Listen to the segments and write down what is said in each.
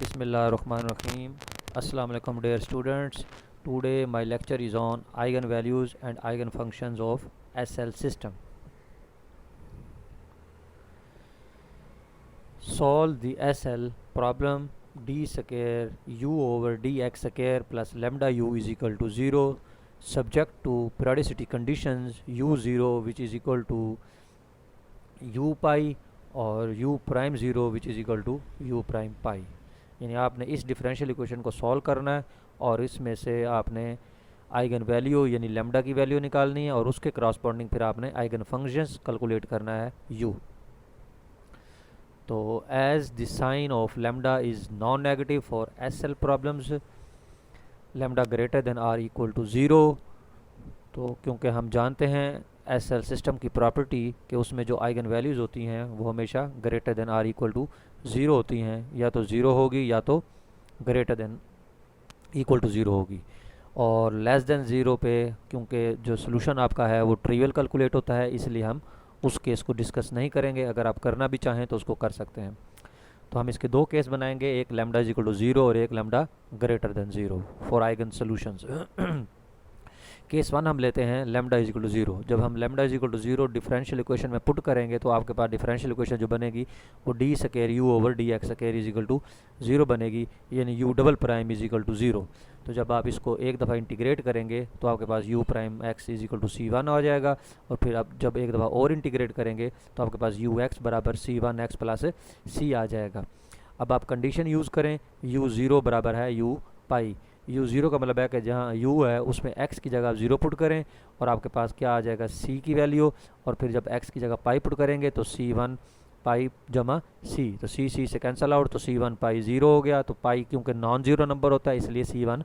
Bismillahirrahmanirrahim. Assalamu alaikum dear students. Today my lecture is on eigenvalues and eigenfunctions of SL system. Solve the SL problem d square u over dx square plus lambda u is equal to 0 subject to periodicity conditions u0 which is equal to u pi और u prime zero which is equal to u prime pi. यानी आपने इस differential equation को solve करना है और इसमें से आपने आइगन वैल्यू यानी लेमडा की वैल्यू निकालनी है और उसके क्रॉसपॉन्डिंग फिर आपने आइगन फंक्शंस कैलकुलेट करना है u। तो as the sign of lambda is non negative for SL problems lambda greater than or equal to zero. तो क्योंकि हम जानते हैं एसएल सिस्टम की प्रॉपर्टी कि उसमें जो आइगन वैल्यूज़ होती हैं वो हमेशा greater than or equal to zero होती हैं, या तो ज़ीरो होगी या तो greater than equal to zero होगी। और लेस देन ज़ीरो पे क्योंकि जो सोल्यूशन आपका है वो ट्रिवियल कैलकुलेट होता है, इसलिए हम उस केस को डिस्कस नहीं करेंगे। अगर आप करना भी चाहें तो उसको कर सकते हैं। तो हम इसके दो केस बनाएंगे, एक lambda is equal to zero और एक lambda greater than zero for eigen solutions. Case one हम लेते हैं lambda is equal to zero. जब हम lambda is equal to zero differential equation में पुट करेंगे तो आपके पास डिफरेंशियल इक्वेशन जो बनेगी वो D square U over D X square is equal to zero बनेगी, यानी U double prime is equal to zero. तो जब आप इसको एक दफ़ा इंटीग्रेट करेंगे तो आपके पास u prime x is equal to c one आ जाएगा, और फिर आप जब एक दफ़ा और इंटीग्रेट करेंगे तो आपके पास यू एक्स बराबर सी वन एक्स प्लस सी आ जाएगा। अब आप कंडीशन यूज़ करें, यू ज़ीरो बराबर है यू पाई। यू ज़ीरो का मतलब है कि जहाँ u है उसमें x की जगह आप ज़ीरो पुट करें और आपके पास क्या आ जाएगा c की वैल्यू, और फिर जब x की जगह पाई पुट करेंगे तो c1 पाई जमा c, तो c से कैंसिल आउट, तो c1 पाई ज़ीरो हो गया। तो पाई क्योंकि नॉन ज़ीरो नंबर होता है इसलिए c1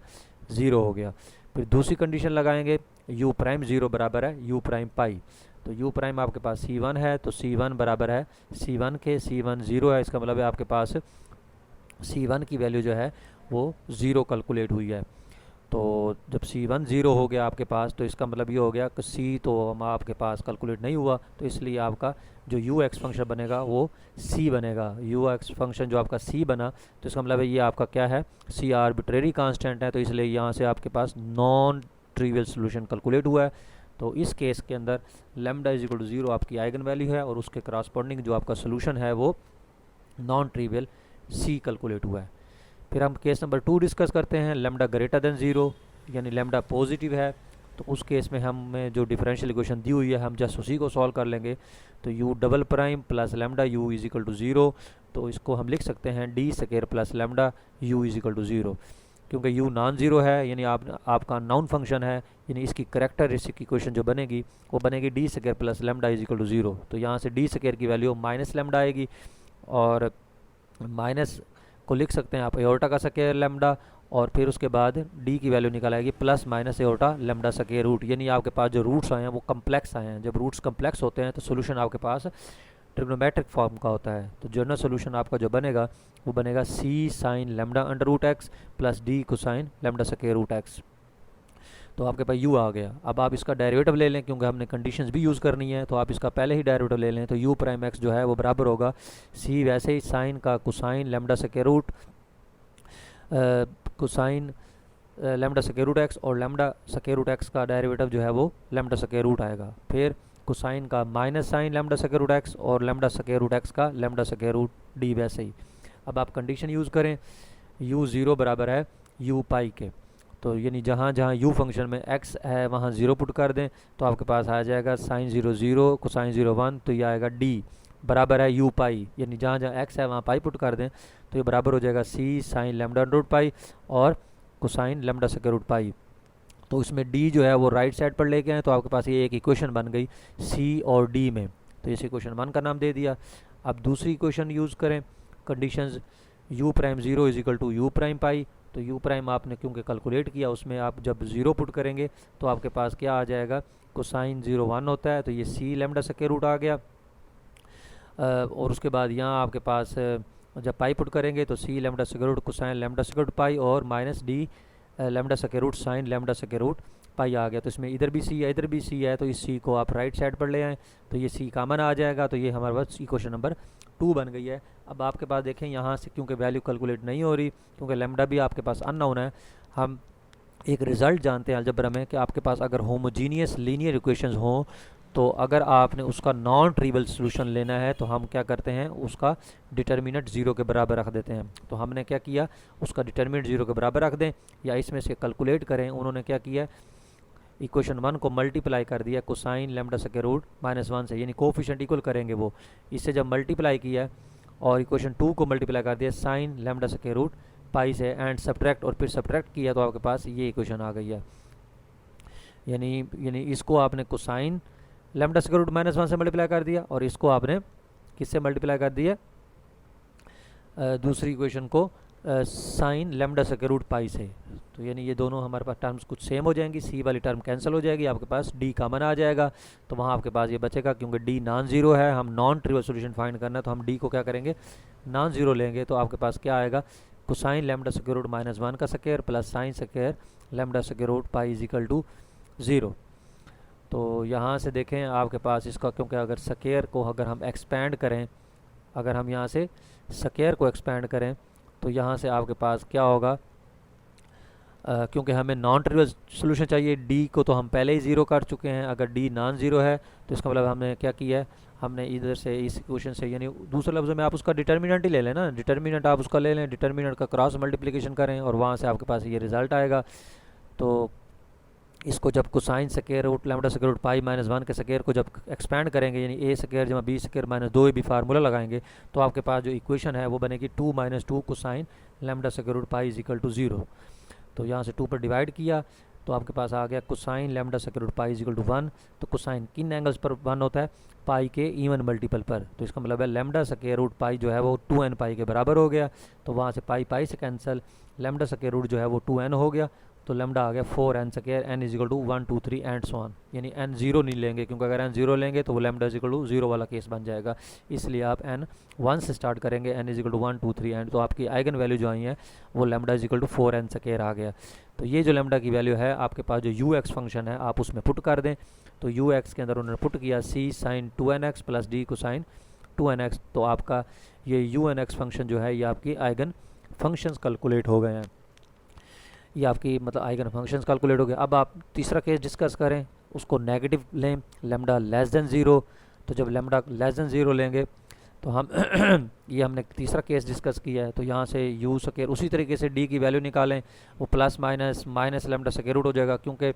ज़ीरो हो गया। फिर दूसरी कंडीशन लगाएंगे, u प्राइम ज़ीरो बराबर है u प्राइम पाई। तो u प्राइम आपके पास c1 है तो c1 बराबर है c1 के, c1 ज़ीरो है, इसका मतलब है आपके पास c1 की वैल्यू जो है वो ज़ीरो कैलकुलेट हुई है। तो जब c1 ज़ीरो हो गया आपके पास तो इसका मतलब ये हो गया कि c तो हम आपके पास कैलकुलेट नहीं हुआ, तो इसलिए आपका जो ux फंक्शन बनेगा वो c बनेगा। ux फंक्शन जो आपका c बना तो इसका मतलब है ये आपका क्या है, c आर्बिट्रेरी कांस्टेंट है, तो इसलिए यहाँ से आपके पास नॉन ट्रिवियल सोल्यूशन कैलकुलेट हुआ है। तो इस केस के अंदर lambda is equal to zero आपकी आइगन वैल्यू है और उसके करस्पॉन्डिंग जो आपका सोल्यूशन है वो नॉन ट्रिवियल c कैलकुलेट हुआ है। फिर हम केस नंबर 2 डिस्कस करते हैं, लैम्डा ग्रेटर देन ज़ीरो यानी लैम्डा पॉजिटिव है। तो उस केस में हमें जो डिफरेंशियल इक्वेशन दी हुई है हम जस्ट उसी को सॉल्व कर लेंगे। तो u double prime plus lambda u is equal to zero, तो इसको हम लिख सकते हैं D square plus lambda u is equal to zero. क्योंकि u नॉन ज़ीरो है यानी आपका नाउन फंक्शन है, यानी इसकी करेक्टरिस्टिक इक्वेशन जो बनेगी वो बनेगी D square plus lambda is equal to zero. तो यहाँ से डी स्क्वायर की वैल्यू माइनस लैम्डा आएगी और माइनस को लिख सकते हैं आप एओर्टा का स्क्वायर लैम्डा, और फिर उसके बाद d की वैल्यू निकल आएगी प्लस माइनस एओर्टा लैम्डा स्क्वायर रूट। यानी आपके पास जो रूट्स आए हैं वो कम्प्लेक्स आए हैं। जब रूट्स कम्प्लेक्स होते हैं तो सोल्यूशन आपके पास ट्रिग्नोमेट्रिक फॉर्म का होता है। तो जनरल सोल्यूशन आपका जो बनेगा वो बनेगा c sine lambda under root x plus d cosine lambda square root x. तो आपके पास u आ गया। अब आप इसका डेरिवेटिव ले लें क्योंकि हमने कंडीशंस भी यूज़ करनी है, तो आप इसका पहले ही डेरिवेटिव ले लें। तो u प्राइम एक्स जो है वो बराबर होगा c वैसे ही साइन का cosine lambda square root cosine lambda square root x, और लैम्डा स्क्वायर रूट एक्स का डेरिवेटिव जो है वो लैम्डा स्क्वायर रूट आएगा। फिर कोसाइन का minus sine lambda square root x और लैम्डा स्क्वायर रूट एक्स का लैम्डा स्क्वायर रूट डी वैसे ही। अब आप कंडीशन यूज़ करें, u ज़ीरो बराबर है u पाई के, तो यानी जहाँ जहाँ u फंक्शन में x है वहाँ ज़ीरो पुट कर दें तो आपके पास आ जाएगा sine zero zero cosine zero one, तो ये आएगा d बराबर है u पाई, यानी जहाँ जहाँ x है वहाँ पाई पुट कर दें तो ये बराबर हो जाएगा c sine lambda root pi और cosine lambda square root pi. तो इसमें d जो है वो राइट साइड पर लेके आए तो आपके पास ये एक इक्वेशन बन गई c और d में, तो इस इक्वेशन वन का नाम दे दिया। अब दूसरी इक्वेशन यूज़ करें, conditions u prime zero is equal to u prime pi. तो u प्राइम आपने क्योंकि कैलकुलेट किया उसमें आप जब ज़ीरो पुट करेंगे तो आपके पास क्या आ जाएगा, कोसाइन ज़ीरो वन होता है तो ये c लैम्डा स्क्वायर रूट आ गया, और उसके बाद यहाँ आपके पास जब पाई पुट करेंगे तो c lambda square root cosine lambda square root pi और minus d lambda square root sine lambda square root pi आ गया। तो इसमें इधर भी c है इधर भी c है, तो इस c को आप राइट साइड पर ले आएँ तो ये c कॉमन आ जाएगा, तो ये हमारे पास इक्वेशन नंबर 2 बन गई है। अब आपके पास देखें यहाँ से क्योंकि वैल्यू कैलकुलेट नहीं हो रही, क्योंकि लैम्डा भी आपके पास अननोन है। हम एक रिज़ल्ट जानते हैं अलजेब्रा में कि आपके पास अगर होमोजीनियस लीनियर इक्वेशंस हों, तो अगर आपने उसका नॉन ट्रिवियल सोल्यूशन लेना है तो हम क्या करते हैं, उसका डिटर्मिनेंट ज़ीरो के बराबर रख देते हैं। तो हमने क्या किया, उसका डिटर्मिनेंट ज़ीरो के बराबर रख दें या इसमें से कैलकुलेट करें। उन्होंने क्या किया, इक्वेशन 1 को मल्टीप्लाई कर दिया कोसाइन लैम्डा स्क्वायर रूट -1 से, यानी कोफिशिएंट इक्वल करेंगे वो। इससे जब मल्टीप्लाई किया और इक्वेशन 2 को मल्टीप्लाई कर दिया sine lambda square root pi से, एंड सब्ट्रैक्ट और फिर सब्ट्रैक्ट किया तो आपके पास ये इक्वेशन आ गई है। यानी इसको आपने कोसाइन लैम्डा स्क्वायर रूट -1 से मल्टीप्लाई कर दिया और इसको आपने किससे मल्टीप्लाई कर दिया, दूसरी इक्वेशन को sine lambda square root pi से। तो यानी ये दोनों हमारे पास टर्म्स कुछ सेम हो जाएंगी, सी वाली टर्म कैंसिल हो जाएगी, आपके पास डी कॉमन आ जाएगा। तो वहाँ आपके पास ये बचेगा, क्योंकि डी नॉन जीरो है, हम नॉन ट्रिवियल सॉल्यूशन फाइंड करना है तो हम डी को क्या करेंगे, नॉन जीरो लेंगे। तो आपके पास क्या आएगा, कोसाइन लैम्डा स्क्वायर रूट -1 का square plus sine square lambda square root pi is equal to 0। तो यहाँ से देखें आपके पास इसका, क्योंकि अगर स्क्वायर को अगर हम एक्सपेंड करें, अगर हम यहाँ से स्क्वायर को एक्सपेंड करें तो यहाँ से आपके पास क्या होगा, क्योंकि हमें नॉन ट्रिवियल सोल्यूशन चाहिए, डी को तो हम पहले ही ज़ीरो कर चुके हैं। अगर डी नॉन ज़ीरो है तो इसका मतलब हमने क्या किया है, हमने इधर से इस इक्वेशन से, यानी दूसरे लफ्ज़ों में आप उसका डिटर्मिनेंट ही ले लें ना, डिटर्मिनेंट आप उसका ले लें, डिटर्मिनेंट का क्रॉस मल्टीप्लिकेशन करें और वहाँ से आपके पास ये रिज़ल्ट आएगा। तो इसको जब cosine square root lambda square root pi -1 के स्क्वायर को जब एक्सपेंड करेंगे, यानी ए स्क्वायर जमा बी स्क्वायर -2 भी फार्मूला लगाएंगे, तो आपके पास जो इक्वेशन है वो बनेगी 2 - 2 cosine lambda square root pi is equal to 0। तो यहाँ से 2 पर डिवाइड किया तो आपके पास आ गया cosine lambda square root pi is equal to 1। तो कोसाइन किन एंगल्स पर 1 होता है, पाई के इवन मल्टीपल पर। तो इसका मतलब है लैम्डा स्क्वायर रूट पाई जो है वो 2n पाई के बराबर हो गया। तो वहाँ से पाई पाई से कैंसिल, लैम्डा स्क्वायर रूट जो है वो 2n हो गया, तो लैम्डा आ गया 4n square, n is equal to 1 2 3 and so on. यानी n जीरो नहीं लेंगे, क्योंकि अगर n जीरो लेंगे तो वो लैम्डा इज इक्वल टू 0 वाला केस बन जाएगा। इसलिए आप n 1 से स्टार्ट करेंगे, n is equal to 1 2 3 and, तो आपकी आइगन वैल्यू जो आई है वो lambda is equal to 4n square आ गया। तो ये जो लैम्डा की वैल्यू है आपके पास जो यू एक्स फंक्शन है आप उसमें पुट कर दें। तो यू एक्स के अंदर उन्होंने पुट किया सी साइन 2nx प्लस डी को साइन 2nx। तो आपका ये यू एन एक्स फंक्शन जो है ये आपकी आइगन फंक्शंस कैलकुलेट हो गए हैं, ये आपकी मतलब आइगन फंक्शंस कैलकुलेट हो गए। अब आप तीसरा केस डिस्कस करें, उसको नेगेटिव लें, लैम्डा लेस देन 0। तो जब लैम्डा लेस देन 0 लेंगे तो हम ये हमने तीसरा केस डिस्कस किया है। तो यहाँ से यू स्क्वायर, उसी तरीके से डी की वैल्यू निकालें, वो plus minus lambda square root हो जाएगा, क्योंकि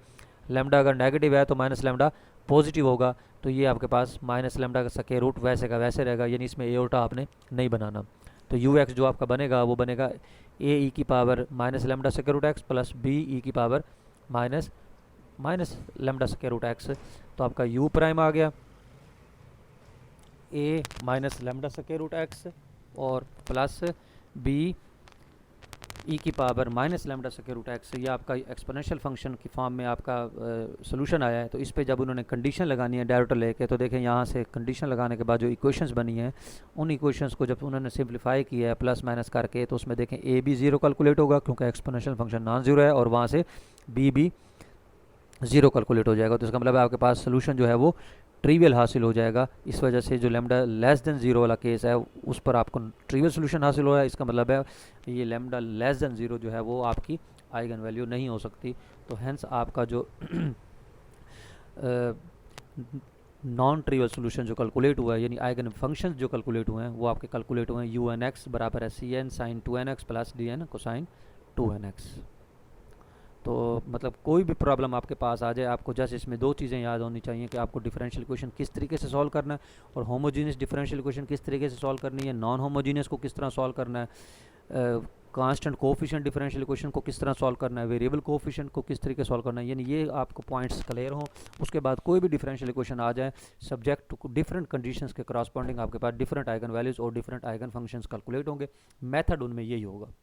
लैम्डा अगर नेगेटिव है तो माइनस लैम्डा पॉजिटिव होगा। तो ये आपके पास माइनस लैम्डा का स्क्वायर रूट वैसे का वैसे रहेगा, यानी इसमें एओर्टा आपने नहीं बनाना। तो यू एक्स जो आपका बनेगा वो बनेगा ए ई की power minus lambda square root x plus B e की power minus lambda square root x. तो आपका यू प्राइम आ गया A minus lambda square root x और प्लस बी ई की power minus lambda square root x. ये आपका exponential function की फॉर्म में आपका सोल्यूशन आया है। तो इस पे जब उन्होंने कंडीशन लगानी है डेरिवेटिव लेके, तो देखें यहाँ से कंडीशन लगाने के बाद जो इक्वेशंस बनी हैं उन इक्वेशंस को जब उन्होंने सिंप्लीफाई किया है प्लस माइनस करके, तो उसमें देखें ए भी 0 कैलकुलेट होगा क्योंकि एक्सपोनेंशियल फंक्शन नॉन जीरो है, और वहाँ से बी भी 0 कैलकुलेट हो जाएगा। तो इसका मतलब है आपके पास सोल्यूशन जो है वो ट्रिवियल हासिल हो जाएगा। इस वजह से जो लैम्डा लेस देन 0 वाला केस है उस पर आपको ट्रिवियल सोल्यूशन हासिल हो रहा है। इसका मतलब है ये लैम्डा लेस देन 0 जो है वो आपकी आइगन वैल्यू नहीं हो सकती। तो हेंस आपका जो नॉन ट्रिवियल सोल्यूशन जो कैलकुलेट हुआ है, यानी आइगन फंक्शन जो कैलकुलेट हुए हैं वो आपके कैलकुलेट हुए हैं यू एन एक्स बराबर है C N sine 2nx plus D N cosine 2nx। तो मतलब कोई भी प्रॉब्लम आपके पास आ जाए, आपको जस्ट इसमें दो चीज़ें याद होनी चाहिए कि आपको डिफरेंशियल इक्वेशन किस तरीके से सॉल्व करना है और होमोजीनियस डिफरेंशियल इक्वेशन किस तरीके से सॉल्व करनी है, नॉन होमोजीनियस को किस तरह सॉल्व करना है, कांस्टेंट कोफिशिएंट डिफरेंशियल इक्वेशन को किस तरह सॉल्व करना है, वेरिएबल कोफिशिएंट को किस तरीके से सॉल्व करना है। यानी ये आपको पॉइंट्स क्लियर हों, उसके बाद कोई भी डिफरेंशियल इक्वेशन आ जाए सब्जेक्ट टू डिफरेंट कंडीशंस के करस्पॉन्डिंग आपके पास डिफरेंट आइगन वैल्यूज़ और डिफरेंट आइगन फंक्शंस कैलकुलेट होंगे। मेथड उनमें यही होगा।